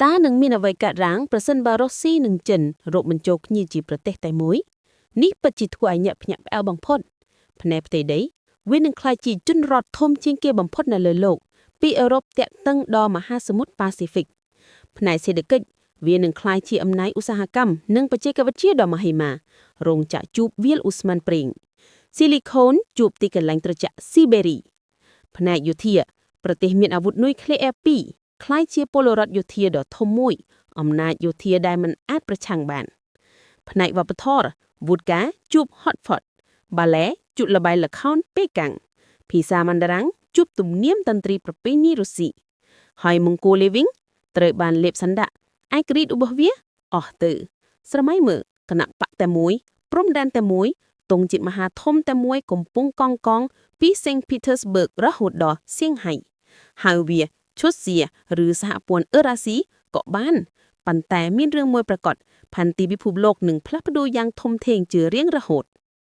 តានឹងមានអ្វីកើតឡើងប្រសិនបើរុស្ស៊ីនិងចិនរកបញ្ចូលគ្នាជាប្រទេសតែមួយនេះពិតជាធ្វើឲ្យញាក់ភ្ញាក់ផ្អើលបំផុតផ្នែកផ្ទៃដីវានឹងក្លាយជាជនរដ្ឋធំជាងគេបំផុតនៅលើលោកពីអឺរ៉ុបតាក់ទិនដល់មហាសមុទ្រប៉ាស៊ីហ្វិកផ្នែកសេដ្ឋកិច្ចវានឹងក្លាយជាអំណាចឧស្សាហកម្មនិងបច្ចេកវិទ្យាដ៏មហិមារោងចក្រជួបវាលឧស្ម័នប្រេងស៊ីលីខូនជួបទីកន្លែងត្រជាក់ស៊ីបេរីផ្នែកយោធាប្រទេសមានអាវុធនុយក្លេអ៊ែរ2ក្លាយជាពលរដ្ឋយោធាដ៏ធំមួយអំណាចយោធាដែលមិនអាចប្រឆាំងបានផ្នែកវប្បធម៌វូដកាជួបហតហ្វតបាឡេជួបល្បែងល្ខោនប៉េកាំងភាសាម៉ាន់ដារាំងជួបទំនៀមតន្ត្រីប្រពៃណីរុស្ស៊ីហើយម៉ុងហ្គូលេវិញត្រូវបានលេបសណ្ដាក់ឯករាជ្យរបស់វាអស់ទៅស្រមៃមើលគណៈបកតែមួយព្រំដែនតែមួយទងជាតិមហាធំតែមួយកំពុងកងពីសេងពីធើស្បឺករហូតដល់សៀងហៃហើយវាឈុតសៀឬសហព័ន្ធអឺរ៉ាស៊ីក៏បានប៉ុន្តែមានរឿងមួយប្រកបផែនទីពិភពលោកនឹងផ្លាស់ប្ដូរយ៉ាងធំធេងជារៀងរហូត